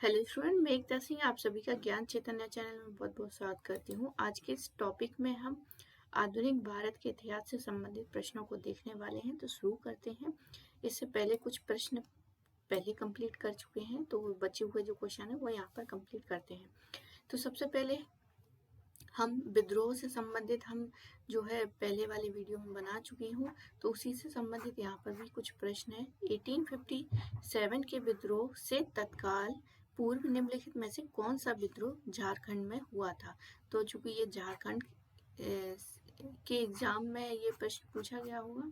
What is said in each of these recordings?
Hello student, मैं एकता सिंह आप सभी का ज्ञान चैतन्य चैनल में बहुत बहुत स्वागत करती हूँ। आज के इस टॉपिक में हम आधुनिक भारत के इतिहास से संबंधित प्रश्नों को देखने वाले हैं। तो शुरू करते हैं। इससे पहले कुछ प्रश्न पहले कंप्लीट कर चुके हैं, तो बचे हुए जो क्वेश्चन है वो यहाँ पर कंप्लीट करते हैं। तो सबसे पहले हम विद्रोह से संबंधित हम जो है पहले वाले वीडियो में बना चुकी हूँ, तो उसी से संबंधित यहाँ पर भी कुछ प्रश्न है। 1857 के विद्रोह से तत्काल पूर्व निम्नलिखित में से कौन सा विद्रोह झारखंड में हुआ था? तो चूंकि ये झारखंड के एग्जाम में ये प्रश्न पूछा गया होगा,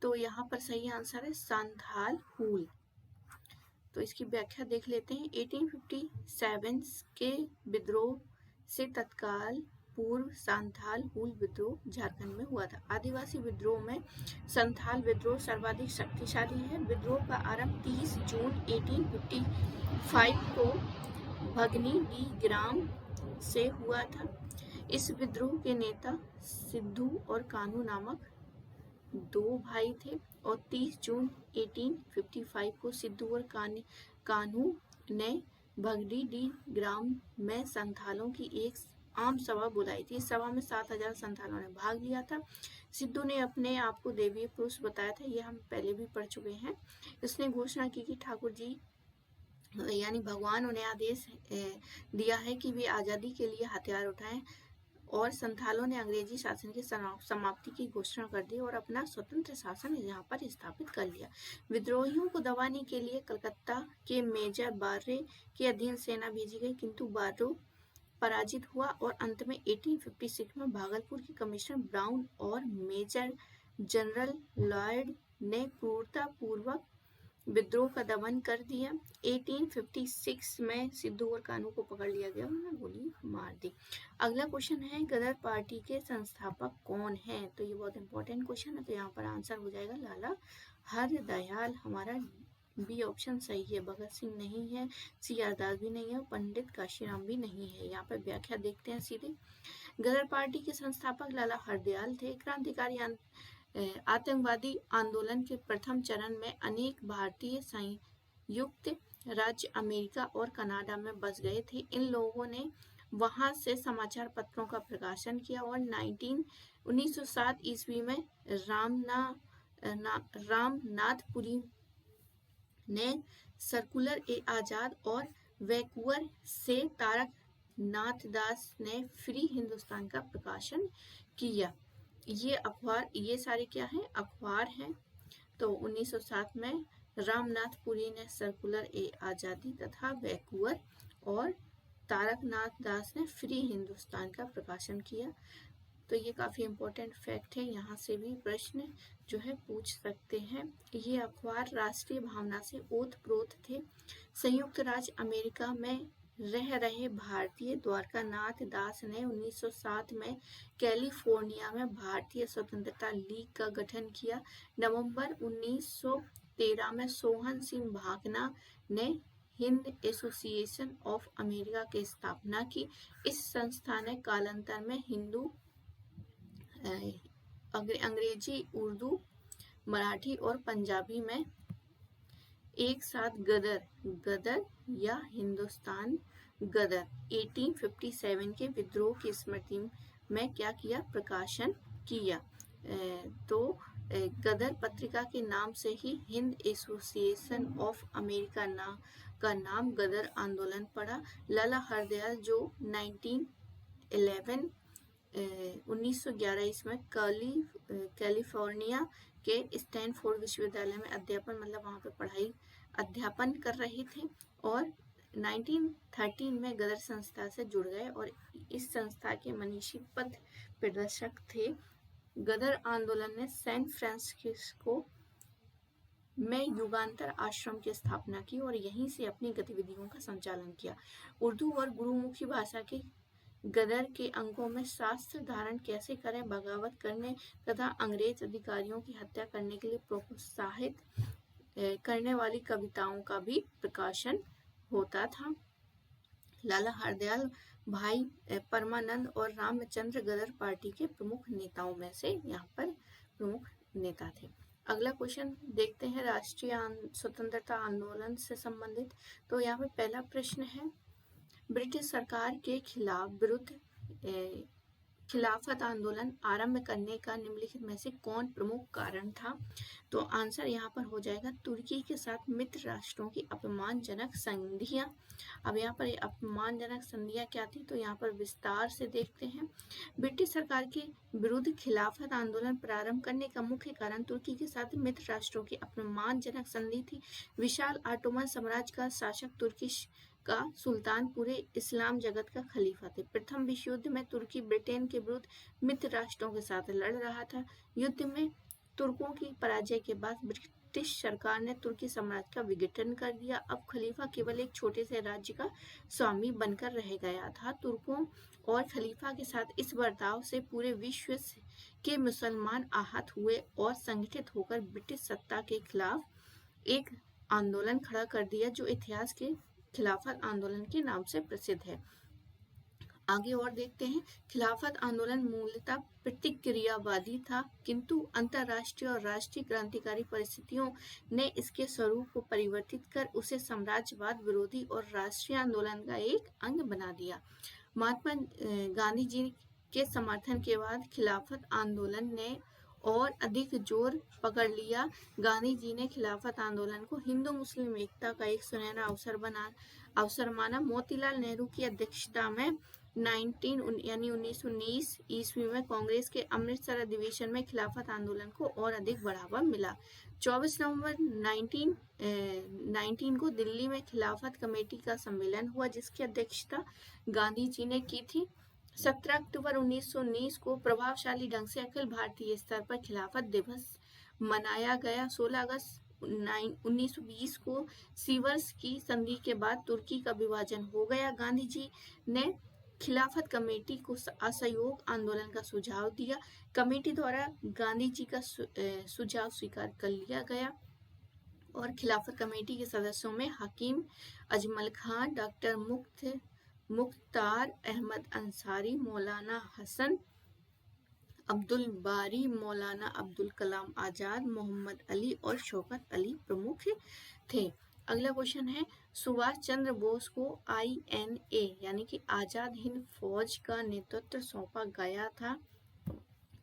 तो यहाँ पर सही आंसर है संथाल हुल। तो इसकी व्याख्या देख लेते हैं। 1857 के विद्रोह से तत्काल पूर्व संथाल हुल विद्रोह झारखंड में हुआ था। आदिवासी विद्रोह में संथाल विद्रोह सर्वाधिक शक्तिशाली है। विद्रोह का आरंभ 30 जून 1855 को भगनी डी ग्राम से हुआ था। इस विद्रोह के नेता सिद्धू और कान्हू नामक दो भाई थे और 30 जून 1855 को सिद्धू और कान्हू ने भगनी डी ग्राम में संथालों की एक आम सभा बुलाई थी। इस सभा में 7,000 संथालों ने भाग लिया था। सिद्धू ने अपने आप को देवीय पुरुष बताया था, ये हम पहले भी पढ़ चुके हैं। इसने घोषणा की कि ठाकुर जी यानी भगवान उन्हें आदेश दिया है कि वे आज़ादी के लिए हथियार उठाएं, और संथालों ने अंग्रेजी शासन की समाप्ति की घोषणा कर दी और अपना स्वतंत्र शासन यहाँ पर स्थापित कर लिया। विद्रोहियों को दबाने के लिए कलकत्ता के मेजर बार्रे के अधीन सेना भेजी गई, किंतु बार्रो पराजित हुआ और अंत में 1856 में भागलपुर के कमिश्नर ब्राउन और मेजर जनरल लॉयड ने क्रूरतापूर्वक विद्रोह का दमन कर दिया। 1856 में सिद्धू और कान्हू को पकड़ लिया गया, उन्होंने गोली मार दी। अगला क्वेश्चन है, गदर पार्टी के संस्थापक कौन है? तो ये बहुत इंपॉर्टेंट क्वेश्चन है। तो यहाँ पर आंसर हो जाएगा लाला हरदयाल। हमारा बी ऑप्शन सही है। भगत सिंह नहीं है, सी.आर. दास भी नहीं है, पंडित काशीराम भी नहीं है। यहाँ पर व्याख्या देखते हैं सीधे। गदर पार्टी के संस्थापक लाला हरदयाल थे। क्रांतिकारी आतंकवादी आंदोलन के प्रथम चरण में अनेक भारतीय संयुक्त राज्य अमेरिका और कनाडा में बस गए थे। इन लोगों ने वहां से समाचार पत्रों का प्रकाशन किया और 1907 ईस्वी में रामनाथपुरी ने सर्कुलर ए आजाद और वैंकूवर से तारक नाथदास ने फ्री हिंदुस्तान का प्रकाशन किया। ये अखबार, ये सारे क्या हैं? अखबार हैं। तो 1907 में रामनाथपुरी ने सर्कुलर ए आजादी तथा वैंकूवर और तारकनाथ दास ने फ्री हिंदुस्तान का प्रकाशन किया। तो ये काफी इम्पोर्टेंट फैक्ट है, यहाँ से भी प्रश्न जो है पूछ सकते हैं। ये अखबार राष्ट्रीय भावना से ओतप्रोत थे। संयुक्त राज्य अमेरिका में रह रहे भारतीय द्वारकानाथ दास ने 1907 में कैलिफोर्निया में भारतीय स्वतंत्रता लीग का गठन किया। नवंबर 1913 में सोहन सिंह भाकना ने हिंद एसोसिएशन ऑफ अमेरिका की स्थापना की। इस संस्था ने कालांतर में हिंदू, अंग्रेजी, उर्दू, मराठी और पंजाबी में एक साथ गदर या हिंदुस्तान गदर 1857 के विद्रोह की स्मृति में क्या किया? प्रकाशन किया। तो गदर पत्रिका के नाम से ही हिंद एसोसिएशन ऑफ अमेरिका का नाम गदर आंदोलन पड़ा। लाला हरदयाल जो 1911 इसमें कैलिफोर्निया के स्टैनफोर्ड विश्वविद्यालय में अध्यापन, मतलब वहाँ पे अध्यापन कर रहे थे, और 1913 में गदर संस्था से जुड़ गए और इस संस्था के मनीषी पथ प्रदर्शक थे। गदर आंदोलन ने सैन फ्रांसिस्को में युगांतर आश्रम की स्थापना की और यहीं से अपनी गतिविधियों का संचालन किया। उर्दू और गुरुमुखी भाषा के गदर के अंकों में शास्त्र धारण कैसे करें, बगावत करने तथा अंग्रेज अधिकारियों की हत्या करने के लिए प्रोत्साहित करने वाली कविताओं का भी प्रकाशन होता था। लाला हरदयाल भाई परमानंद और रामचंद्र गदर पार्टी के प्रमुख नेताओं में से यहाँ पर प्रमुख नेता थे। अगला क्वेश्चन देखते हैं राष्ट्रीय स्वतंत्रता आंदोलन से संबंधित। तो यहाँ पे पहला प्रश्न है, ब्रिटिश सरकार के विरुद्ध खिलाफत आंदोलन आरंभ करने का निम्नलिखित में से कौन प्रमुख कारण था? तो आंसर यहाँ पर हो जाएगा तुर्की के साथ मित्र राष्ट्रों की अपमानजनक संधियां। अब यहाँ पर अपमानजनक संधियां क्या थी, तो यहाँ पर विस्तार से देखते हैं। ब्रिटिश सरकार के विरुद्ध खिलाफत आंदोलन प्रारंभ करने का मुख्य कारण तुर्की के साथ मित्र राष्ट्रों की अपमानजनक संधि थी। विशाल ऑटोमन साम्राज्य का शासक तुर्किश का सुल्तान पूरे इस्लाम जगत का खलीफा थे। प्रथम विश्व युद्ध में तुर्की ब्रिटेन के विरुद्ध मित्र राष्ट्रों के साथ लड़ रहा था। युद्ध में तुर्कों की पराजय के बाद ब्रिटिश सरकार ने तुर्की साम्राज्य का विघटन कर दिया। अब खलीफा केवल एक छोटे से राज्य का स्वामी बनकर रह गया था। तुर्कों और खलीफा के साथ इस बर्ताव से पूरे विश्व के मुसलमान आहत हुए और संगठित होकर ब्रिटिश सत्ता के खिलाफ एक आंदोलन खड़ा कर दिया, जो इतिहास के खिलाफत आंदोलन के नाम से प्रसिद्ध है। आगे और देखते हैं। खिलाफत आंदोलन मूलतः प्रतिक्रियावादी था, किंतु अंतर्राष्ट्रीय और राष्ट्रीय क्रांतिकारी परिस्थितियों ने इसके स्वरूप को परिवर्तित कर उसे साम्राज्यवाद विरोधी और राष्ट्रीय आंदोलन का एक अंग बना दिया। महात्मा गांधी जी के समर्थन के बाद खिलाफत आंदोलन ने और अधिक जोर पकड़ लिया। गांधी जी ने खिलाफत आंदोलन को हिंदू मुस्लिम एकता का एक सुनहरा अवसर माना। मोतीलाल नेहरू की अध्यक्षता में 1919 ईस्वी में कांग्रेस के अमृतसर अधिवेशन में खिलाफत आंदोलन को और अधिक बढ़ावा मिला। 24 नवंबर 1919 को दिल्ली में खिलाफत कमेटी का सम्मेलन हुआ, जिसकी अध्यक्षता गांधी जी ने की थी। 17 अक्टूबर 1919 को प्रभावशाली ढंग से अखिल भारतीय स्तर पर खिलाफत दिवस मनाया गया। 16 अगस्त 1920 को सीवर्स की संधि के बाद तुर्की का विभाजन हो गया। गांधी जी ने खिलाफत कमेटी को असहयोग आंदोलन का सुझाव दिया। कमेटी द्वारा गांधी जी का सुझाव स्वीकार कर लिया गया और खिलाफत कमेटी के सदस्यों में हकीम अजमल खान, डॉक्टर मुख्तार अहमद अंसारी, मौलाना हसन अब्दुल बारी, मौलाना अब्दुल कलाम आजाद, मोहम्मद अली और शौकत अली प्रमुख थे। अगला क्वेश्चन है, सुभाष चंद्र बोस को INA यानी कि आजाद हिंद फौज का नेतृत्व सौंपा गया था?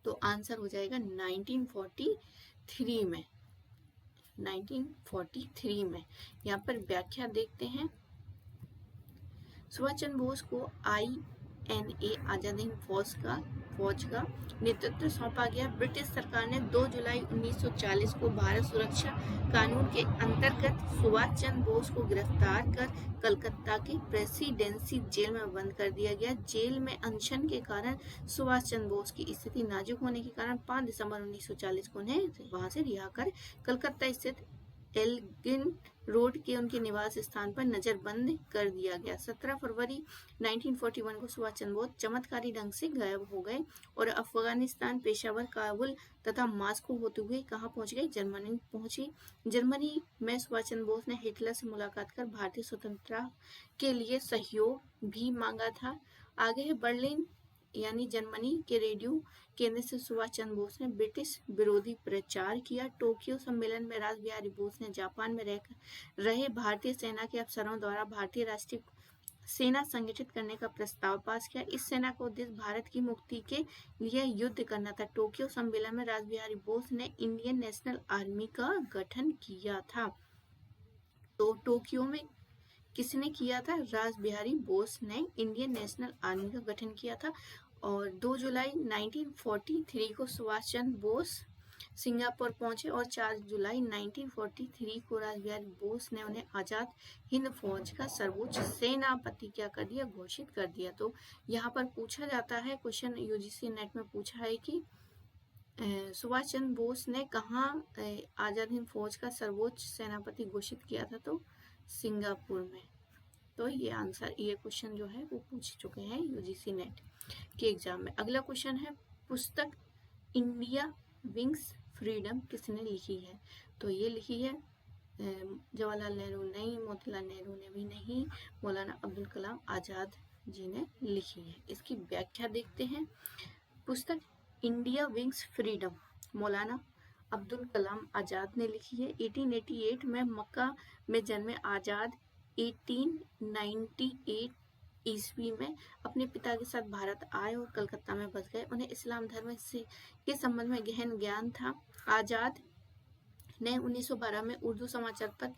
तो आंसर हो जाएगा 1943 में। 1943 में। यहाँ पर व्याख्या देखते हैं। सुभाष चंद्र बोस को INA आजाद हिंद फौज का नेतृत्व सौंपा गया। ब्रिटिश सरकार ने 2 जुलाई 1940 को भारत सुरक्षा कानून के अंतर्गत सुभाष चंद्र बोस को गिरफ्तार कर कलकत्ता की प्रेसिडेंसी जेल में बंद कर दिया गया। जेल में अनशन के कारण सुभाष चंद्र बोस की स्थिति नाजुक होने के कारण 5 दिसंबर 1940 को उन्हें वहां से रिहा कर कलकत्ता स्थित एल्गिन रोड के उनके निवास स्थान पर नजरबंद कर दिया गया। 17 फरवरी 1941 को सुभाष चंद्र बोस चमत्कारी ढंग से गायब हो गए और अफगानिस्तान, पेशावर, काबुल तथा मास्को होते हुए कहाँ पहुंच गए? जर्मनी पहुंची। जर्मनी में सुभाष चंद्र बोस ने हिटलर से मुलाकात कर भारतीय स्वतंत्रता के लिए सहयोग भी मांगा था। आगे है बर्लिन यानी जर्मनी के रेडियो केंद्र से सुभाष चंद्र बोस ने ब्रिटिश विरोधी प्रचार किया। टोक्यो सम्मेलन में रासबिहारी बोस ने जापान में रहे भारतीय सेना के अफसरों द्वारा भारतीय राष्ट्रीय सेना संगठित करने का प्रस्ताव पास किया। इस सेना का उद्देश्य भारत की मुक्ति के लिए युद्ध करना था। टोक्यो सम्मेलन में रासबिहारी बोस ने इंडियन नेशनल आर्मी का गठन किया था। तो टोक्यो में किसने किया था? रासबिहारी बोस ने इंडियन नेशनल आर्मी का गठन किया था। और 2 जुलाई 1943 को सुभाष चंद्र बोस सिंगापुर पहुंचे और 4 जुलाई 1943 को रासबिहारी बोस ने उन्हें आजाद हिंद फौज का सर्वोच्च सेनापति क्या कर दिया? घोषित कर दिया। तो यहाँ पर पूछा जाता है, क्वेश्चन UGC नेट में पूछा है कि सुभाष चंद्र बोस ने कहाँ आजाद हिंद फौज का सर्वोच्च सेनापति घोषित किया था? तो सिंगापुर में। तो ये क्वेश्चन जो है वो पूछ चुके हैं UGC नेट के एग्जाम में। अगला क्वेश्चन है, पुस्तक इंडिया विंग्स फ्रीडम किसने लिखी है? तो ये लिखी है जवाहरलाल नेहरू नहीं, मोतीलाल नेहरू ने भी नहीं, मौलाना अब्दुल कलाम आजाद जी ने लिखी है। इसकी व्याख्या देखते हैं। पुस्तक इंडिया विंग्स फ्रीडम मौलाना अब्दुल कलाम आज़ाद ने लिखी है। 1888 में मक्का में जन्मे आज़ाद 1898 ईस्वी में अपने पिता के साथ भारत आए और कलकत्ता में बस गए। उन्हें इस्लाम धर्म से के संबंध में गहन ज्ञान था। आज़ाद ने 1912 में उर्दू समाचार पत्र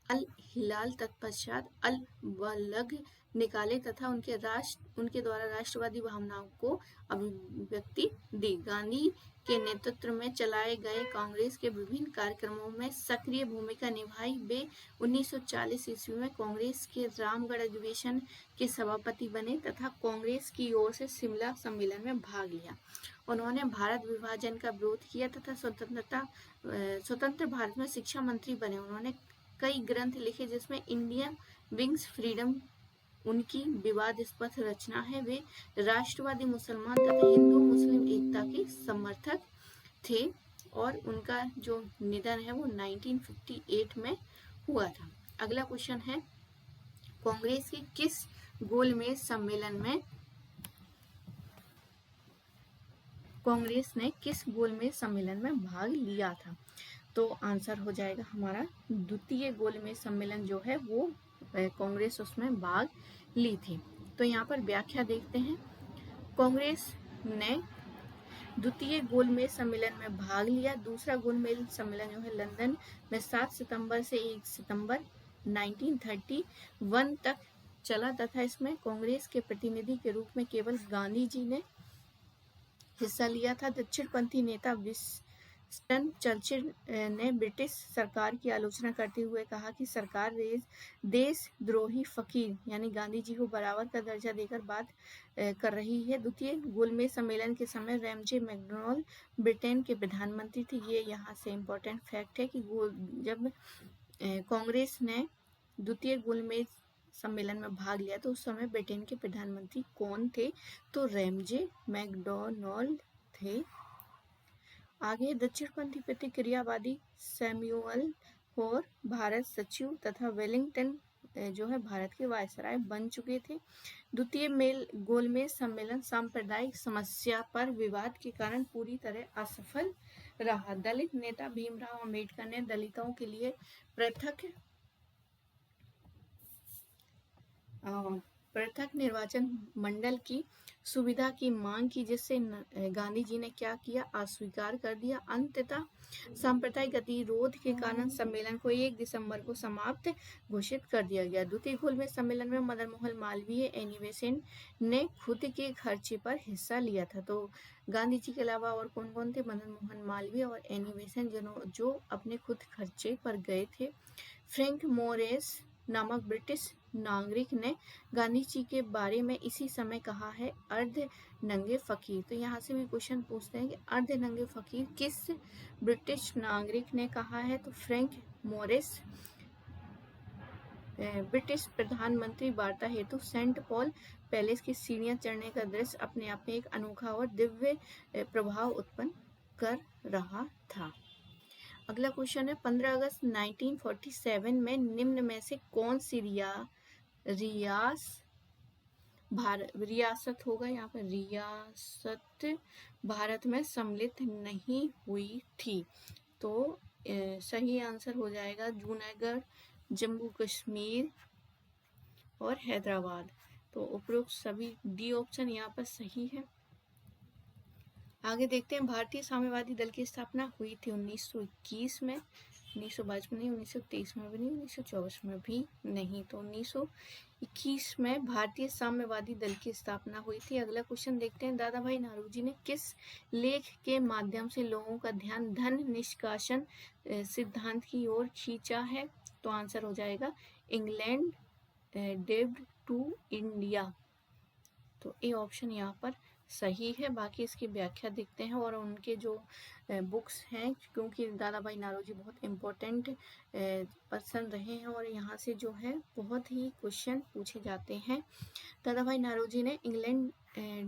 अल हिलाल तत्पश्चात अल बलग निकाले तथा उनके द्वारा राष्ट्रवादी भावनाओं को अभिव्यक्ति दी। गांधी के नेतृत्व में चलाए गए कांग्रेस के विभिन्न कार्यक्रमों में सक्रिय भूमिका निभाई। वे 1940 ईस्वी में कांग्रेस के रामगढ़ अधिवेशन के सभापति बने तथा कांग्रेस की ओर से शिमला सम्मेलन में भाग लिया। उन्होंने भारत विभाजन का विरोध किया तथा स्वतंत्र भारत में शिक्षा मंत्री बने। उन्होंने कई ग्रंथ लिखे जिसमें इंडियन विंग्स फ्रीडम उनकी विवादास्पद रचना है। वे राष्ट्रवादी मुसलमान तथा हिंदू मुस्लिम एकता के समर्थक थे और उनका जो निधन है वो 1958 में हुआ था। अगला क्वेश्चन है, कांग्रेस के किस गोलमेज सम्मेलन में कांग्रेस ने किस गोलमेज सम्मेलन में भाग लिया था? तो आंसर हो जाएगा हमारा द्वितीय गोलमेज सम्मेलन जो है वो कांग्रेस उसमें भाग ली थी। तो यहाँ पर व्याख्या देखते हैं। कांग्रेस ने द्वितीय गोलमेज सम्मेलन में भाग लिया। दूसरा गोलमेज सम्मेलन जो है लंदन में 7 सितंबर से 1 सितंबर 1931 तक चला तथा इसमें कांग्रेस के प्रतिनिधि के रूप में केवल गांधी जी ने हिस्सा लिया था। दक्षिणपंथी नेता विंस्टन चर्चिल ने ब्रिटिश सरकार की आलोचना करते हुए कहा कि सरकार देशद्रोही फकीर यानी गांधी जी को बराबर का दर्जा देकर बात कर रही है। द्वितीय गोलमेज सम्मेलन के समय रैमजे मैकडॉनल्ड ब्रिटेन के प्रधानमंत्री थे। ये यहाँ से इम्पोर्टेंट फैक्ट है कि जब कांग्रेस ने द्वितीय गोलमेज सम्मेलन में भाग लिया तो उस समय ब्रिटेन के प्रधानमंत्री कौन थे? तो रैमजे मैकडॉनल्ड थे। आगे दक्षिणपंथी प्रतिक्रियावादी सैमुअल होर भारत सचिव तथा वेलिंगटन जो है भारत के वायसराय बन चुके थे। द्वितीय गोलमेज सम्मेलन सांप्रदायिक समस्या पर विवाद के कारण पूरी तरह असफल रहा। दलित नेता भीमराव अंबेडकर ने दलितों के लिए पृथक निर्वाचन मंडल की सुविधा की मांग की जिससे गांधी जी ने क्या किया? अस्वीकार कर दिया। अंततः सांप्रदायिक गतिरोध के कारण सम्मेलन को 1 दिसंबर को समाप्त घोषित कर दिया गया। द्वितीय गोलमेज सम्मेलन में मदन मोहन मालवीय एनी बेसेंट ने खुद के खर्चे पर हिस्सा लिया था। तो गांधी जी के अलावा और कौन कौन थे? मदन मोहन मालवीय और एनी बेसेंट जो अपने खुद खर्चे पर गए थे। फ्रैंक मोरेस नामक ब्रिटिश नागरिक ने गांधी जी के बारे में इसी समय कहा है अर्ध नंगे फकीर। तो यहाँ से भी क्वेश्चन पूछते हैं कि अर्ध नंगे फकीर किस ब्रिटिश नागरिक ने कहा है? तो फ्रैंक मोरिस ब्रिटिश प्रधानमंत्री वार्ता हेतु सेंट पॉल पैलेस की सीढ़ियां चढ़ने का दृश्य अपने आप में एक अनोखा और दिव्य प्रभाव उत्पन्न कर रहा था। अगला क्वेश्चन है 15 अगस्त 1947 में निम्न में से कौन सी रियासत होगा? यहाँ पर रियासत भारत में सम्मिलित नहीं हुई थी। तो सही आंसर हो जाएगा जूनागढ़, जम्मू कश्मीर और हैदराबाद। तो उपरोक्त सभी डी ऑप्शन यहाँ पर सही है। आगे देखते हैं भारतीय साम्यवादी दल की स्थापना हुई थी 1921 में, 1922 में नहीं, 1923 में भी नहीं, 1924 में भी नहीं। तो 1921 में भारतीय साम्यवादी दल की स्थापना हुई थी। अगला क्वेश्चन देखते हैं दादा भाई नौरोजी ने किस लेख के माध्यम से लोगों का ध्यान धन निष्कासन सिद्धांत की ओर खींचा है? तो आंसर हो जाएगा इंग्लैंड डेब्ट टू इंडिया। तो ए ऑप्शन यहाँ पर सही है। बाकी इसकी व्याख्या देखते हैं और उनके जो बुक्स हैं, क्योंकि दादा भाई नौरोजी बहुत इम्पोर्टेंट पर्सन रहे हैं और यहाँ से जो है बहुत ही क्वेश्चन पूछे जाते हैं। दादा भाई नौरोजी ने इंग्लैंड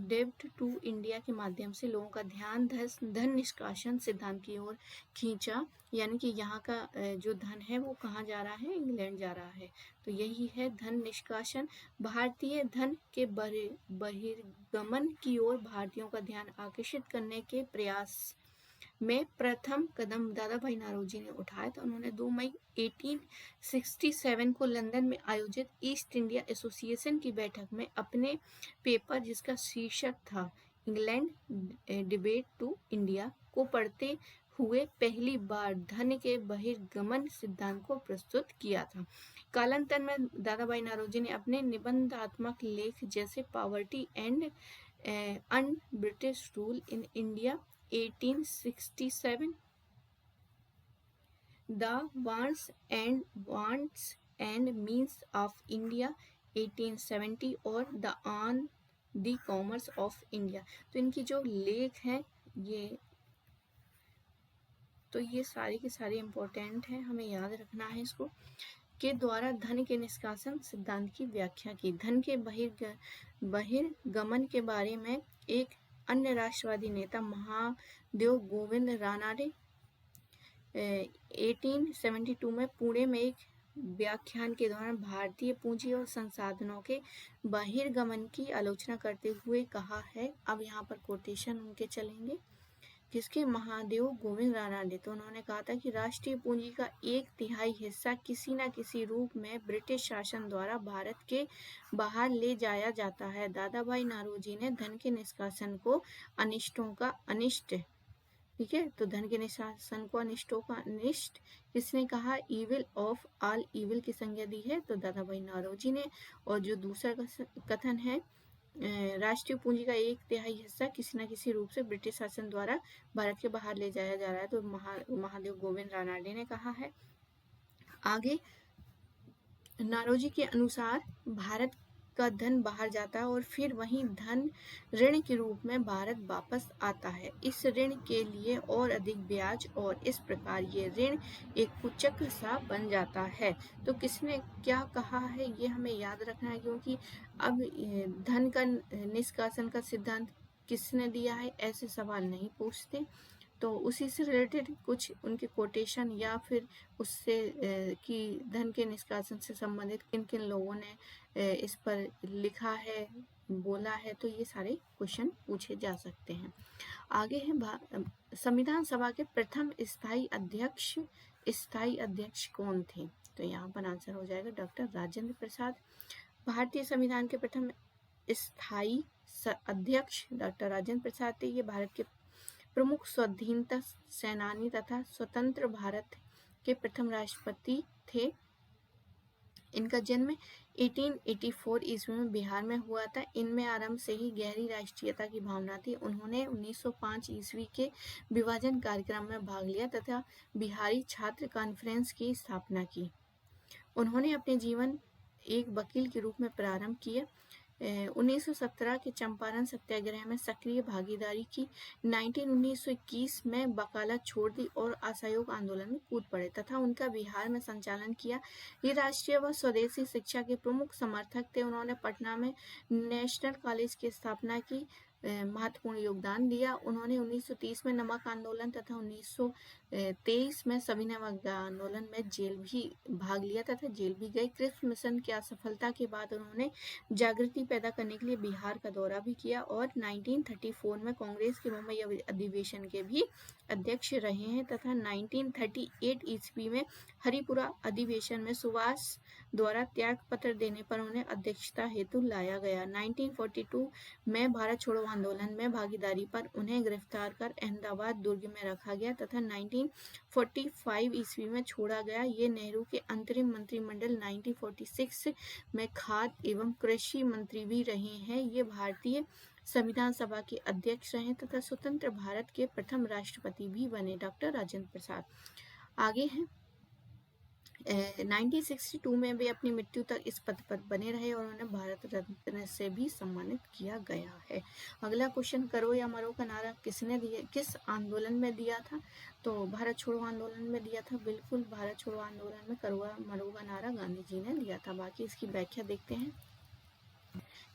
डेब्ट टू इंडिया के माध्यम से लोगों का ध्यान धन निष्कासन सिद्धांत की ओर खींचा, यानी कि यहाँ का जो धन है वो कहाँ जा रहा है? इंग्लैंड जा रहा है। तो यही है धन निष्कासन। भारतीय धन के बहिर्गमन की ओर भारतीयों का ध्यान आकर्षित करने के प्रयास में प्रथम कदम दादा भाई नौरोजी ने उठाया था। उन्होंने 2 मई 1867 को लंदन में आयोजित ईस्ट इंडिया एसोसिएशन की बैठक में अपने पेपर, जिसका शीर्षक था इंग्लैंड डिबेट टू इंडिया, को पढ़ते हुए पहली बार धन के बहिर्गमन सिद्धांत को प्रस्तुत किया था। कालांतर में दादा भाई नौरोजी ने अपने निबंधात्मक लेख जैसे poverty and un British rule in India 1867, the wants and means of India 1870 और the on the commerce of India, तो इनकी जो लेख हैं ये सारे के सारे इम्पोर्टेंट हैं, हमें याद रखना है इसको, के द्वारा धन के निष्कासन सिद्धांत की व्याख्या की। धन के बहिर्गमन के बारे में एक अन्य राष्ट्रवादी नेता महादेव गोविंद रानाडे 1872 में पुणे में एक व्याख्यान के दौरान भारतीय पूंजी और संसाधनों के बहिर्गमन की आलोचना करते हुए कहा है, अब यहाँ पर कोटेशन उनके चलेंगे, किसके, महादेव गोविंद रानाडे। तो उन्होंने कहा था कि राष्ट्रीय पूंजी का 1/3 हिस्सा किसी न किसी रूप में ब्रिटिश शासन द्वारा भारत के बाहर ले जाया जाता है। दादा भाई नौरोजी ने धन के निष्कासन को अनिष्टों का अनिष्ट, ठीक है, तो धन के निष्कासन को अनिष्टों का अनिष्ट किसने कहा, इविल ऑफ ऑल इविल की संज्ञा दी है, तो दादा भाई नौरोजी ने। और जो दूसरा कथन है, राष्ट्रीय पूंजी का 1/3 हिस्सा किसी न किसी रूप से ब्रिटिश शासन द्वारा भारत के बाहर ले जाया जा रहा है, तो महादेव गोविंद रानाडे ने कहा है। आगे नौरोजी के अनुसार भारत का धन बाहर जाता है और फिर वही धन ऋण के रूप में भारत वापस आता है। इस ऋण के लिए और अधिक ब्याज, और इस प्रकार ये ऋण एक कुचक्र सा बन जाता है। तो किसने क्या कहा है ये हमें याद रखना है, क्योंकि अब धन का निष्कासन का सिद्धांत किसने दिया है, ऐसे सवाल नहीं पूछते। तो उसी से रिलेटेड कुछ उनके कोटेशन या फिर उससे कि धन के निष्कासन से संबंधित किन किन लोगों ने इस पर लिखा है, बोला है, तो ये सारे क्वेश्चन पूछे जा सकते हैं। आगे है संविधान सभा के प्रथम स्थायी अध्यक्ष कौन थे, तो यहाँ पर आंसर हो जाएगा डॉक्टर राजेंद्र प्रसाद। भारतीय संविधान के प्रथम स्थायी अध्यक्ष डॉक्टर राजेंद्र प्रसाद थे। ये भारत के प्रमुख स्वाधीनता सेनानी तथा स्वतंत्र भारत के प्रथम राष्ट्रपति थे। इनका जन्म 1884 ईस्वी में बिहार में हुआ था। इनमें आरंभ से ही गहरी राष्ट्रीयता की भावना थी। उन्होंने 1905 ईस्वी के विभाजन कार्यक्रम में भाग लिया तथा बिहारी छात्र कॉन्फ्रेंस की स्थापना की। उन्होंने अपने जीवन एक वकील के रूप में प्रारंभ किया। 1917 के चंपारण सत्याग्रह में सक्रिय भागीदारी की। 1921 में वकालत छोड़ दी और असहयोग आंदोलन में कूद पड़े तथा उनका बिहार में संचालन किया। ये राष्ट्रीय व स्वदेशी शिक्षा के प्रमुख समर्थक थे। उन्होंने पटना में नेशनल कॉलेज की स्थापना की, महत्वपूर्ण योगदान दिया। उन्होंने 1930 में नमक आंदोलन तथा 1923 में सविनय आंदोलन में जेल भी भाग लिया तथा जेल भी गए। क्रिप्स मिशन की असफलता के बाद उन्होंने जागृति पैदा करने के लिए बिहार का दौरा भी किया और 1934 में कांग्रेस के मुंबई अधिवेशन के भी अध्यक्ष रहे हैं तथा 1938 ईस्वी में हरिपुरा अधिवेशन में सुभाष द्वारा त्याग पत्र देने पर उन्हें अध्यक्षता हेतु लाया गया। 1942 में भारत छोड़ो आंदोलन में भागीदारी पर उन्हें गिरफ्तार कर अहमदाबाद दुर्ग में रखा गया तथा 1945 ईस्वी में छोड़ा गया। ये नेहरू के अंतरिम मंत्रिमंडल 1946 में खाद्य एवं कृषि मंत्री भी रहे हैं। ये भारतीय संविधान सभा के अध्यक्ष रहे तथा स्वतंत्र भारत के प्रथम राष्ट्रपति भी बने, डॉक्टर राजेंद्र प्रसाद। आगे हैं 1962 में वे अपनी मृत्यु तक इस पद पर बने रहे और उन्हें भारत रत्न से भी सम्मानित किया गया है। अगला क्वेश्चन, करो या मरो का नारा किसने दिया, किस आंदोलन में दिया था, तो भारत छोड़ो आंदोलन में दिया था। बिल्कुल, भारत छोड़ो आंदोलन में करो या मरो का नारा गांधी जी ने दिया था। बाकी इसकी व्याख्या देखते हैं।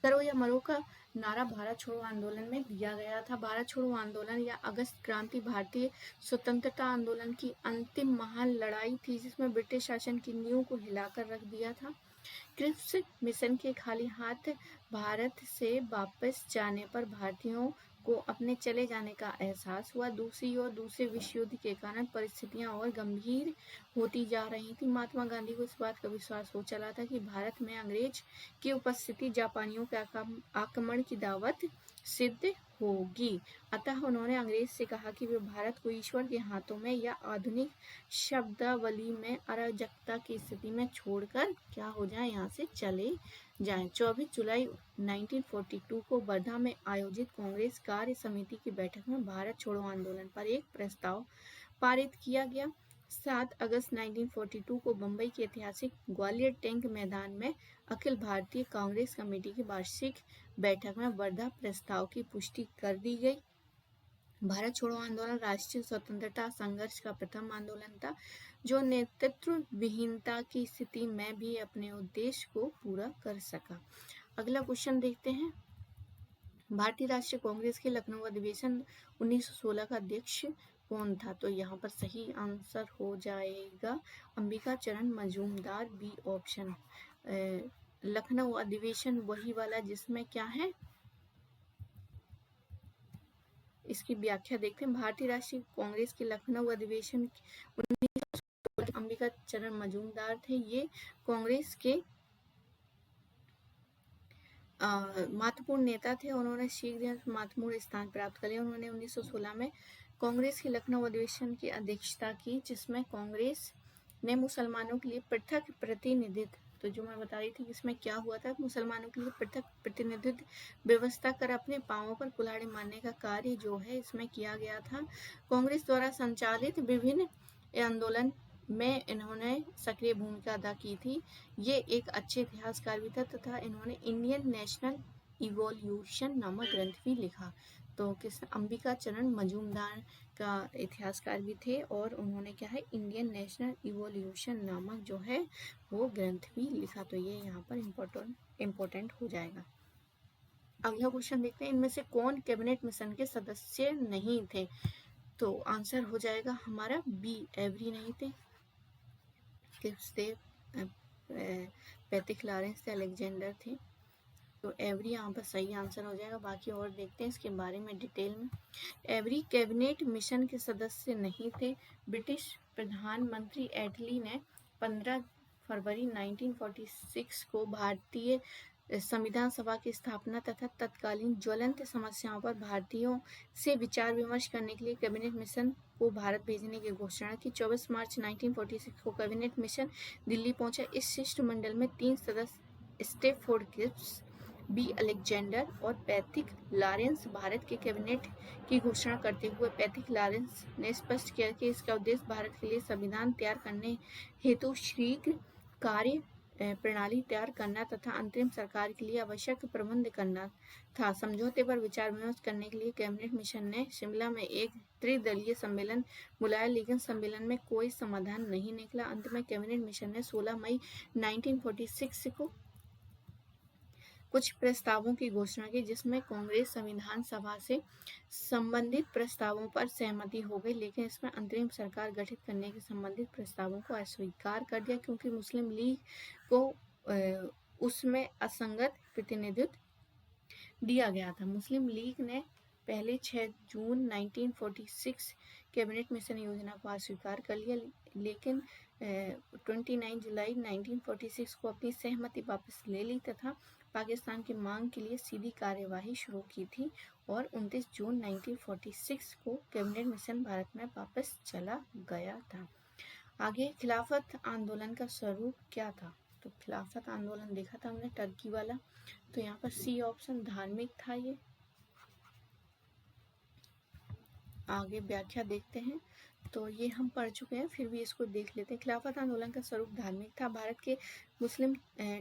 करो या मरो का नारा भारत छोड़ो आंदोलन में दिया गया था। भारत छोड़ो आंदोलन या अगस्त क्रांति भारतीय स्वतंत्रता आंदोलन की अंतिम महान लड़ाई थी जिसमें ब्रिटिश शासन की नींव को हिलाकर रख दिया था। क्रिप्स मिशन के खाली हाथ भारत से वापस जाने पर भारतीयों को अपने चले जाने का एहसास हुआ। दूसरी ओर दूसरे विश्व युद्ध के कारण परिस्थितियां और गंभीर होती जा रही थी। महात्मा गांधी को इस बात का विश्वास हो चला था कि भारत में अंग्रेज की उपस्थिति जापानियों के आक्रमण की दावत सिद्ध होगी। अतः उन्होंने अंग्रेज से कहा कि वे भारत को ईश्वर के हाथों में या आधुनिक शब्दावली में अराजकता की स्थिति में छोड़कर क्या हो जाए, यहाँ से चले जाएं। 24 जुलाई 1942 को वर्धा में आयोजित कांग्रेस कार्य समिति की बैठक में भारत छोड़ो आंदोलन पर एक प्रस्ताव पारित किया गया। 7 अगस्त 1942 को मुंबई के ऐतिहासिक ग्वालियर टैंक मैदान में अखिल भारतीय कांग्रेस कमेटी की वार्षिक बैठक में वर्धा प्रस्ताव की पुष्टि कर दी गई। भारत छोड़ो आंदोलन राष्ट्रीय स्वतंत्रता संघर्ष का प्रथम आंदोलन था, जो नेतृत्व विहीनता की स्थिति में भी अपने उद्देश्य को पूरा कर सका। अगला क्वेश्चन देखते हैं। भारतीय राष्ट्रीय कांग्रेस के लखनऊ अधिवेशन 1916 का अध्यक्ष कौन था? तो यहाँ पर सही आंसर हो जाएगा अंबिका चरण मजूमदार, बी ऑप्शन। लखनऊ अधिवेशन वही वाला जिसमें क्या है, इसकी व्याख्या देखते हैं। भारतीय राष्ट्रीय कांग्रेस के लखनऊ अधिवेशन 1916 अंबिका चरण मजूमदार थे। ये कांग्रेस के महत्वपूर्ण नेता थे। उन्होंने शीघ्र महत्वपूर्ण स्थान प्राप्त कर लिया। उन्होंने 1916 में कांग्रेस के लखनऊ अधिवेशन की अध्यक्षता की, जिसमें कांग्रेस ने मुसलमानों के लिए पृथक प्रतिनिधित्व, तो जो मैं बता रही थी इसमें क्या हुआ था, मुसलमानों के लिए पृथक प्रतिनिधित्व व्यवस्था कर अपने पांवों पर कुल्हाड़ी मारने का कार्य जो है इसमें किया गया था। कांग्रेस द्वारा संचालित विभिन्न आंदोलन में इन्होंने सक्रिय भूमिका अदा की थी। ये एक अच्छे इतिहासकार भी था तथा इन्होंने इंडियन नेशनल इवोल्यूशन नामक ग्रंथ भी लिखा। तो किस अंबिका चरण मजूमदार का इतिहासकार भी थे और उन्होंने क्या है, इंडियन नेशनल इवोल्यूशन नामक जो है वो ग्रंथ भी लिखा। तो ये यहाँ पर इम्पोर्टेंट हो जाएगा। अगला क्वेश्चन देखते हैं। इनमें से कौन कैबिनेट मिशन के सदस्य नहीं थे? तो आंसर हो जाएगा हमारा बी, एवरी नहीं थे। किस थे? पैथिक लॉरेंस थे, अलेक्जेंडर थे। तो एवरी यहाँ पर सही आंसर हो जाएगा। बाकी और देखते हैं इसके बारे में डिटेल में। एवरी कैबिनेट मिशन के सदस्य नहीं थे। ब्रिटिश प्रधानमंत्री एटली ने 15 फरवरी 1946 को भारतीय संविधान सभा की स्थापना तथा तत्कालीन ज्वलंत समस्याओं पर भारतीयों से विचार विमर्श करने के लिए कैबिनेट मिशन को भारत भेजने की घोषणा की। 24 मार्च 1946 को कैबिनेट मिशन दिल्ली पहुंचा। इस शिष्टमंडल में 3 सदस्य स्टेफोर्ड क्रिप्स, बी अलेक्जेंडर और पैथिक लॉरेंस। भारत के कैबिनेट की घोषणा करते हुए पैथिक लॉरेंस ने स्पष्ट किया कि इसका उद्देश्य भारत के लिए संविधान तैयार करने हेतु शीघ्र कार्य प्रणाली तैयार करना तथा अंतरिम सरकार के लिए आवश्यक प्रबंध करना था। समझौते पर विचार विमर्श करने के लिए कैबिनेट मिशन ने शिमला में एक त्रिदलीय सम्मेलन बुलाया, लेकिन सम्मेलन में कोई समाधान नहीं निकला। अंत में कैबिनेट मिशन ने 16 मई 1946 को कुछ प्रस्तावों की घोषणा की, जिसमें कांग्रेस संविधान सभा से संबंधित प्रस्तावों पर सहमति हो गई, लेकिन इसमें अंतरिम सरकार गठित करने के संबंधित प्रस्तावों को अस्वीकार कर दिया, क्योंकि मुस्लिम लीग को उसमें असंगत प्रतिनिधित्व दिया गया था। मुस्लिम लीग ने पहले 6 जून 1946 कैबिनेट मिशन योजना को अस्वीकार कर लिया, लेकिन 29 जुलाई 1946 को अपनी सहमति वापस ले ली तथा पाकिस्तान की मांग के लिए सीधी कार्यवाही शुरू की थी और 29 जून 1946 को कैबिनेट मिशन भारत में वापस चला गया था। आगे खिलाफत आंदोलन का स्वरूप क्या था? तो खिलाफत आंदोलन देखा था हमने टर्की वाला, तो यहाँ पर सी ऑप्शन धार्मिक था ये। आगे व्याख्या देखते हैं, तो ये हम पढ़ चुके हैं, फिर भी इसको देख लेते हैं। खिलाफत आंदोलन का स्वरूप धार्मिक था। भारत के मुस्लिम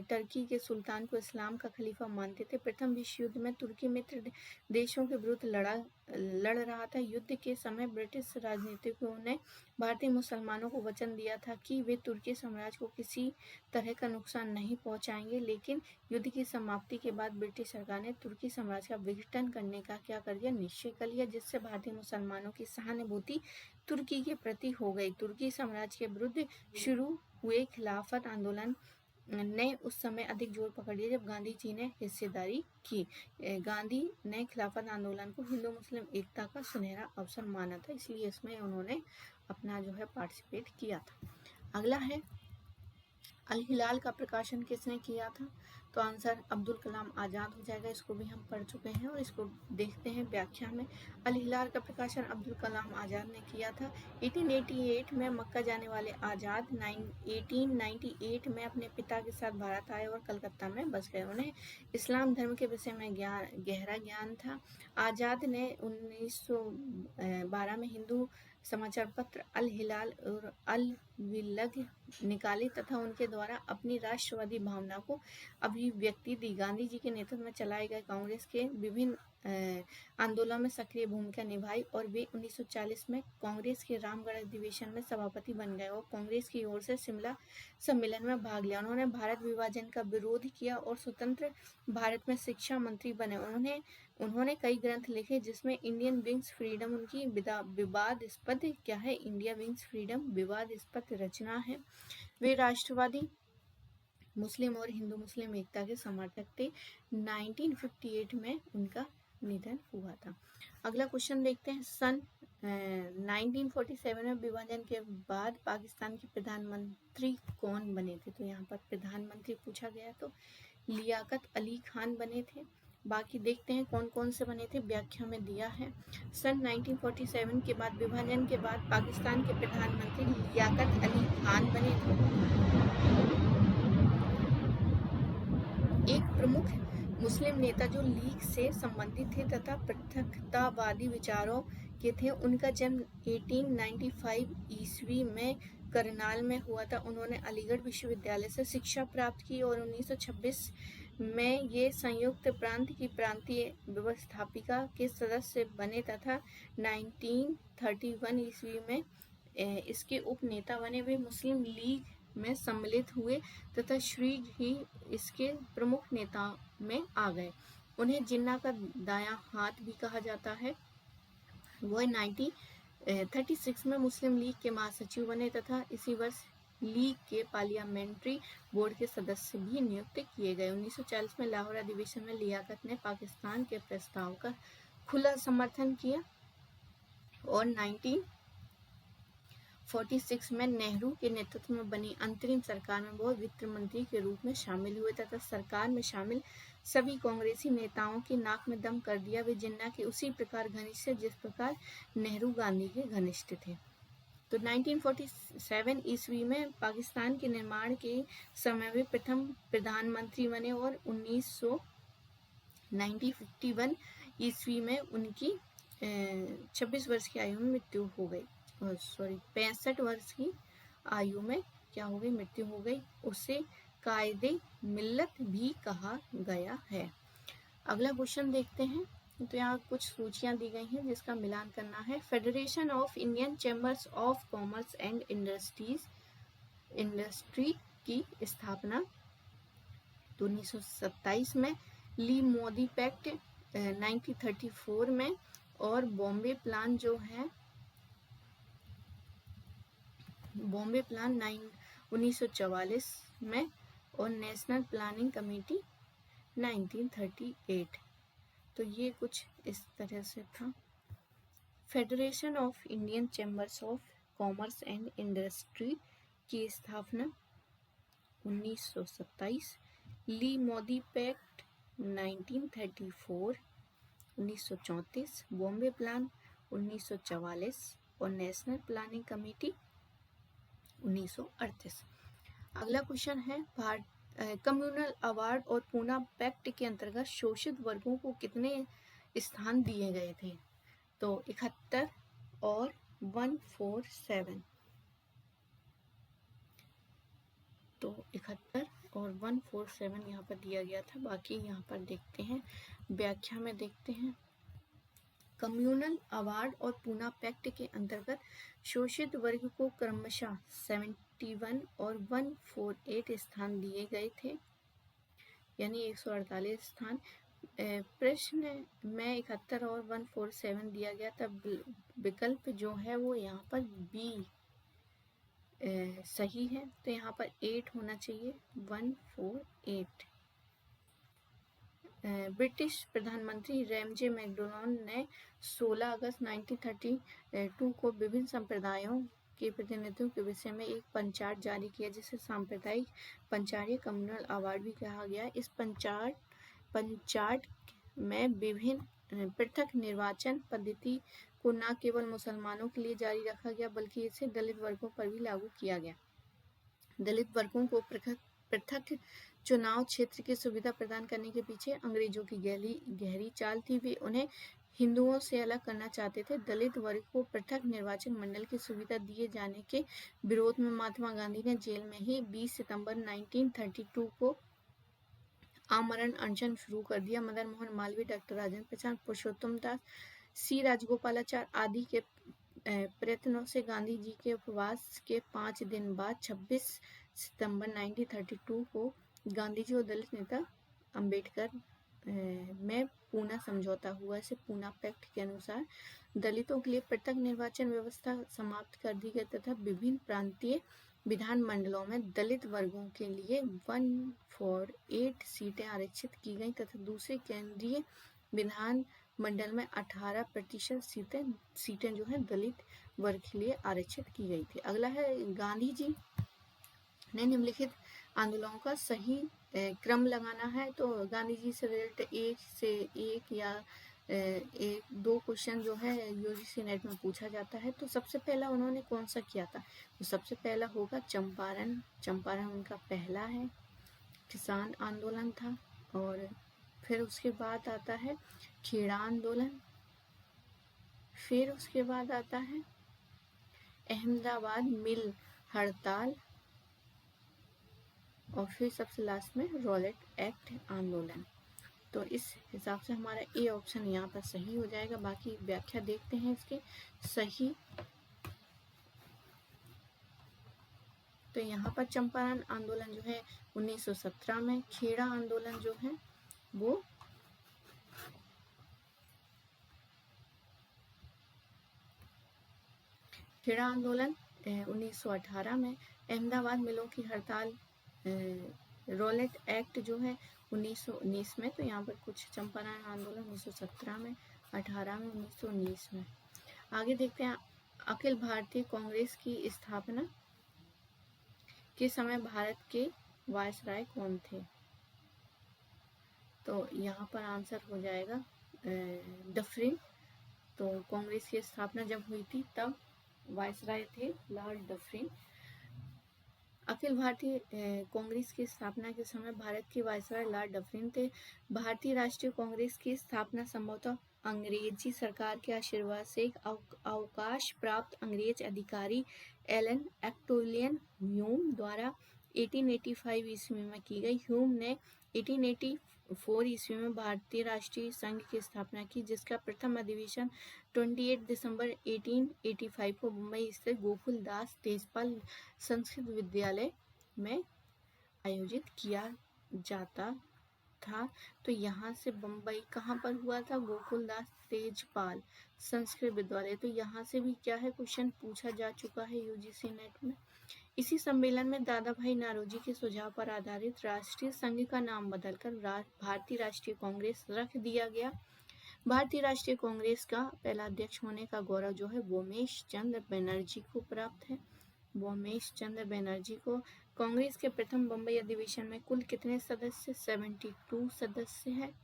टर्की के सुल्तान को इस्लाम का खलीफा मानते थे। प्रथम विश्व युद्ध में तुर्की मित्र देशों के विरुद्ध लड़ रहा था। युद्ध के समय ब्रिटिश राजनीतिकों ने भारतीय मुसलमानों को वचन दिया था कि वे तुर्की साम्राज्य को किसी तरह का नुकसान नहीं पहुंचाएंगे, लेकिन युद्ध की समाप्ति के बाद ब्रिटिश सरकार ने तुर्की साम्राज्य का विघटन करने का क्या कर दिया, निश्चय कर लिया, जिससे भारतीय मुसलमानों की सहानुभूति तुर्की के प्रति हो गई। तुर्की साम्राज्य के विरुद्ध शुरू हुए खिलाफत आंदोलन ने उस समय अधिक जोर पकड़ लिया जब गांधी जी ने हिस्सेदारी की। गांधी ने खिलाफत आंदोलन को हिंदू मुस्लिम एकता का सुनहरा अवसर माना था, इसलिए इसमें उन्होंने अपना जो है पार्टिसिपेट किया था। अगला है अल हिलाल का प्रकाशन किसने किया था? तो आंसर अब्दुल कलाम आज़ाद हो जाएगा। इसको भी हम पढ़ चुके हैं और इसको देखते हैं व्याख्या में। अल हिलाल का प्रकाशन अब्दुल कलाम आज़ाद ने किया था। 1888 में मक्का जाने वाले आज़ाद 1898 में अपने पिता के साथ भारत आए और कलकत्ता में बस गए। उन्हें इस्लाम धर्म के विषय में गहरा ज्ञान था। आज़ाद ने 1912 में हिंदू समाचार पत्र अल हिलाल और अल विलग निकाले तथा उनके द्वारा अपनी राष्ट्रवादी भावना को अभिव्यक्ति दी। गांधी जी के नेतृत्व में चलाए गए कांग्रेस के विभिन्न आंदोलनों में सक्रिय भूमिका निभाई और वे 1940 में कांग्रेस के रामगढ़ अधिवेशन में सभापति बन गए और कांग्रेस की ओर से शिमला सम्मेलन में भाग लिया। उन्होंने भारत विभाजन का विरोध किया और स्वतंत्र भारत में शिक्षा मंत्री बने। उन्होंने कई ग्रंथ लिखे जिसमें इंडियन विंग्स फ्रीडम उनकी विवादास्पद क्या है, इंडिया विंग्स फ्रीडम विवादास्पद रचना है। वे राष्ट्रवादी मुस्लिम और हिंदू मुस्लिम एकता के समर्थक थे। 1958 में उनका निधन हुआ था। अगला क्वेश्चन देखते हैं। सन 1947 में विभाजन के बाद पाकिस्तान के प्रधानमंत्री कौन बने थे? तो यहाँ पर प्रधानमंत्री पूछा गया तो लियाकत अली खान बने थे। बाकी देखते हैं कौन कौन से बने थे, व्याख्या में दिया है। सन 1947 के बाद विभाजन के बाद पाकिस्तान के प्रधानमंत्री लियाकत अली खान बने थे। एक प्रमुख मुस्लिम नेता जो लीग से संबंधित थे तथा पृथकतावादी विचारों के थे। उनका जन्म 1895 ईस्वी में करनाल में हुआ था। उन्होंने अलीगढ़ विश्वविद्यालय से शिक्षा प्राप्त की और 1926 में ये संयुक्त प्रांत की प्रांतीय व्यवस्थापिका के सदस्य बने तथा 1931 ईस्वी में इसके उप नेता बने। वे मुस्लिम लीग में सम्मिलित हुए तथा शीघ्र ही इसके प्रमुख नेताओं में आ गए। उन्हें जिन्ना का दायां हाथ भी कहा जाता है। वह 1936 में मुस्लिम लीग के महासचिव बने तथा इसी वर्ष लीग के पार्लियामेंट्री बोर्ड के सदस्य भी नियुक्त किए गए। 1940 में लाहौर अधिवेशन में लियाकत ने पाकिस्तान के प्रस्ताव का खुला समर्थन किया और 1946 में नेहरू के नेतृत्व में बनी अंतरिम सरकार में वो वित्त मंत्री के रूप में शामिल हुए तथा सरकार में शामिल सभी कांग्रेसी नेताओं की नाक में दम कर दिया। वे जिन्ना के उसी प्रकार घनिष्ठ थे जिस प्रकार नेहरू गांधी के घनिष्ठ थे। तो 1947 ईस्वी में पाकिस्तान के निर्माण के समय वे प्रथम प्रधानमंत्री बने और 1951 ईस्वी में उनकी 26 वर्ष की आयु में मृत्यु हो गई। 65 वर्ष की आयु में क्या हो गई, मृत्यु हो गई। उसे कायदे मिल्लत भी कहा गया है। अगला क्वेश्चन देखते हैं। तो यहाँ कुछ सूचियां दी गई हैं जिसका मिलान करना है। Federation of Indian chambers of commerce and industry की स्थापना तो 1927 में, ली मोदी पैक्ट 1934 में और बॉम्बे प्लान जो है बॉम्बे प्लान 1944 में और नेशनल प्लानिंग कमेटी 1938। तो ये कुछ इस तरह से था। Federation of Indian chambers of commerce and industry की स्थापना 1927, ली मोदी पैक्ट 1934 1934, बॉम्बे प्लान 1944 और नेशनल प्लानिंग कमेटी 1938। अगला क्वेश्चन है कम्युनल अवार्ड और पूना पैक्ट के अंतर्गत शोषित वर्गों को कितने स्थान दिए गए थे? तो 71 और 147। तो 71 और 147 यहाँ पर दिया गया था। बाकी यहाँ पर देखते हैं, व्याख्या में देखते हैं। कम्युनल अवार्ड और पूना पैक्ट के अंतर्गत शोषित वर्ग को क्रमशः 71 और 148 स्थान दिए गए थे, यानी 148 स्थान। प्रश्न में 71 और 147 दिया गया था। विकल्प जो है वो यहाँ पर बी सही है, तो यहाँ पर 8 होना चाहिए, 148। ब्रिटिश प्रधानमंत्री रैमजे मैकडोनाल्ड ने 16 अगस्त 1932 को विभिन्न संप्रदायों के प्रतिनिधियों के विषय में एक पंचार्ट जारी किया, जिसे सांप्रदायिक पंचार्य कम्युनल अवार्ड भी कहा गया। इस पंचार्ट में विभिन्न पृथक निर्वाचन पद्धति को न केवल मुसलमानों के लिए जारी रखा गया, बल्कि इसे दलित वर्गों पर भी लागू किया गया। दलित वर्गों को पृथक चुनाव क्षेत्र की सुविधा प्रदान करने के पीछे अंग्रेजों की गहरी चाल थी। वे उन्हें हिंदुओं से अलग करना चाहते थे। दलित वर्ग को पृथक निर्वाचन मंडल की सुविधा दिए जाने के विरोध में महात्मा गांधी ने जेल में ही 20 सितंबर 1932 को आमरण अनशन शुरू कर दिया। मदन मोहन मालवीय, डॉक्टर राजेंद्र प्रसाद, पुरुषोत्तम दास, सी राजगोपालाचारी आदि के प्रयत्नों से गांधी जी के उपवास के 5 दिन बाद 26 सितंबर 1932 को गांधी जी और दलित नेता अंबेडकर में पूना समझौता हुआ। इसे पूना पैक्ट के अनुसार दलितों के लिए पृथक निर्वाचन व्यवस्था समाप्त कर दी गई तथा विभिन्न प्रांतीय विधान मंडलों में दलित वर्गों के लिए 148 सीटें आरक्षित की गई तथा दूसरे केंद्रीय विधान मंडल में 18% सीटें जो है दलित वर्ग के लिए आरक्षित की गई थी। अगला है, गांधी जी ने निम्नलिखित आंदोलनों का सही क्रम लगाना है। तो गांधी जी से रिलेटेड एक या 1-2 क्वेश्चन जो है यूजीसी नेट में पूछा जाता है। तो सबसे पहला उन्होंने कौन सा किया था? तो सबसे पहला होगा चंपारण उनका पहला है, किसान आंदोलन था। और फिर उसके बाद आता है खेड़ा आंदोलन, फिर उसके बाद आता है अहमदाबाद मिल हड़ताल, और फिर सबसे लास्ट में रॉलेट एक्ट आंदोलन। तो इस हिसाब से हमारा ए ऑप्शन यहाँ पर सही हो जाएगा। बाकी व्याख्या देखते हैं इसके सही। तो यहाँ पर चंपारण आंदोलन जो है 1917 में, खेड़ा आंदोलन जो है वो खेड़ा आंदोलन 1918 में, अहमदाबाद मिलों की हड़ताल रॉलेट एक्ट जो है 1919 में। तो यहाँ पर कुछ चंपारण आंदोलन 1917 में, 18 में, 1919 में। आगे देखते हैं, अखिल भारतीय कांग्रेस की स्थापना के समय भारत के वायसराय कौन थे? तो यहाँ पर आंसर हो जाएगा डफरिन। तो कांग्रेस की स्थापना जब हुई थी तब वायसराय थे लॉर्ड डफरिन। अखिल भारतीय कांग्रेस की स्थापना के समय भारत के वायसराय लॉर्ड डफरिन थे। भारतीय राष्ट्रीय कांग्रेस की स्थापना संभवतः अंग्रेजी सरकार के आशीर्वाद से एक अवकाश प्राप्त अंग्रेज अधिकारी एलन एक्टोलियन ह्यूम द्वारा 1885 ईस्वी में की गई। ह्यूम ने 1884 ईस्वी में भारतीय राष्ट्रीय संघ की स्थापना की, जिसका प्रथम अधिवेशन 28 दिसंबर 1885 को मुंबई स्थित गोकुल दास तेजपाल संस्कृत विद्यालय में आयोजित किया जाता था। तो यहाँ से बम्बई कहाँ पर हुआ था? गोकुल दास तेजपाल संस्कृत विद्यालय। तो यहाँ से भी क्या है, क्वेश्चन पूछा जा चुका है यूजीसी नेट में। इसी सम्मेलन में दादा भाई नारोजी के सुझाव पर आधारित राष्ट्रीय संघ का नाम बदलकर भारतीय राष्ट्रीय कांग्रेस रख दिया गया। भारतीय राष्ट्रीय कांग्रेस का पहला अध्यक्ष होने का गौरव जो है वोमेश चंद्र बनर्जी को प्राप्त है। वोमेश चंद्र बनर्जी को। कांग्रेस के प्रथम बम्बई अधिवेशन में कुल कितने सदस्य? 72 सदस्य हैं।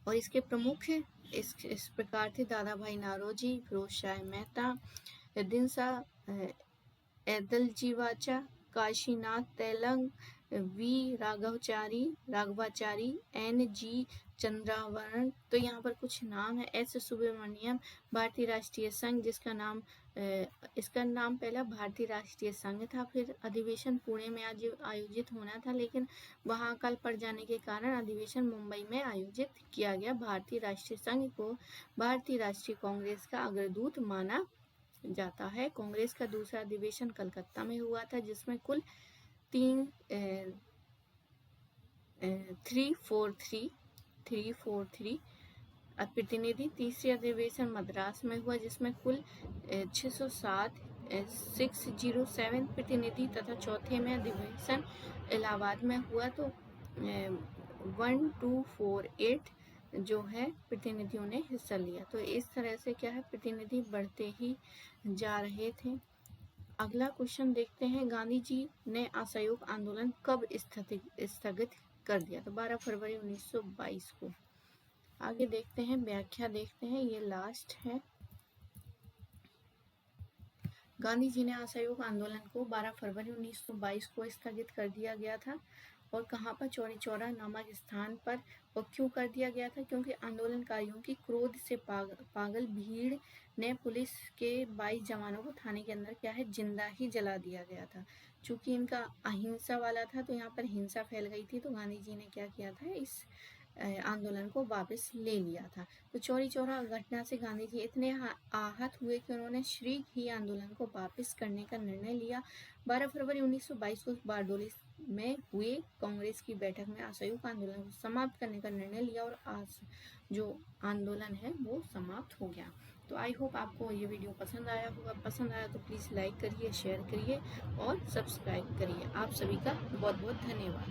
और इसके प्रमुख इस प्रकार थे Dadabhai Naoroji, Firoz Shah Mehta, Dinshaw Edulji Wacha, Kashinath Telang, V Raghavachari, N G Chandavarkar. तो यहाँ पर कुछ नाम है। एस सुब्रमण्यम। भारतीय राष्ट्रीय संघ, इसका नाम पहला भारतीय राष्ट्रीय संघ था। फिर अधिवेशन पुणे में आयोजित होना था, लेकिन वहाँ अकाल पड़ जाने के कारण अधिवेशन मुंबई में आयोजित किया गया। भारतीय राष्ट्रीय संघ को भारतीय राष्ट्रीय कांग्रेस का अग्रदूत माना जाता है। कांग्रेस का दूसरा अधिवेशन कलकत्ता में हुआ था, जिसमें कुल 343 प्रतिनिधि। तीसरे अधिवेशन मद्रास में हुआ, जिसमें कुल 607 607 प्रतिनिधि तथा चौथे में अधिवेशन इलाहाबाद में हुआ तो 1248 जो है प्रतिनिधियों ने हिस्सा लिया। तो इस तरह से क्या है, प्रतिनिधि बढ़ते ही जा रहे थे। अगला क्वेश्चन देखते हैं, गांधी जी ने असहयोग आंदोलन कब स्थगित कर दिया? तो 12 फरवरी 1922 को। आगे देखते हैं, व्याख्या देखते हैं, ये लास्ट है। गांधी जी ने असहयोग आंदोलन को 12 फरवरी 1922 को स्थगित कर दिया गया था। और कहाँ पर? चौरी चौरा नामक स्थान पर। और क्यों कर दिया गया था? क्योंकि आंदोलनकारियों की क्रोध से पागल भीड़ ने पुलिस के 22 जवानों को थाने के अंदर क्या है, जिंदा ही जला दिया गया था। चूंकि इनका अहिंसा वाला था तो यहाँ पर हिंसा फैल गई थी, तो गांधी जी ने क्या किया था, इस आंदोलन को वापस ले लिया था। तो चौरी चौरा घटना से गांधी जी इतने आहत हुए कि उन्होंने शीघ्र ही आंदोलन को वापस करने का निर्णय लिया। 12 फरवरी 1922 को बारडोली में हुए कांग्रेस की बैठक में असहयोग आंदोलन को समाप्त करने का निर्णय लिया और आज जो आंदोलन है वो समाप्त हो गया। तो आई होप आपको ये वीडियो पसंद आया होगा। पसंद आया तो प्लीज़ लाइक करिए, शेयर करिए और सब्सक्राइब करिए। आप सभी का बहुत बहुत धन्यवाद।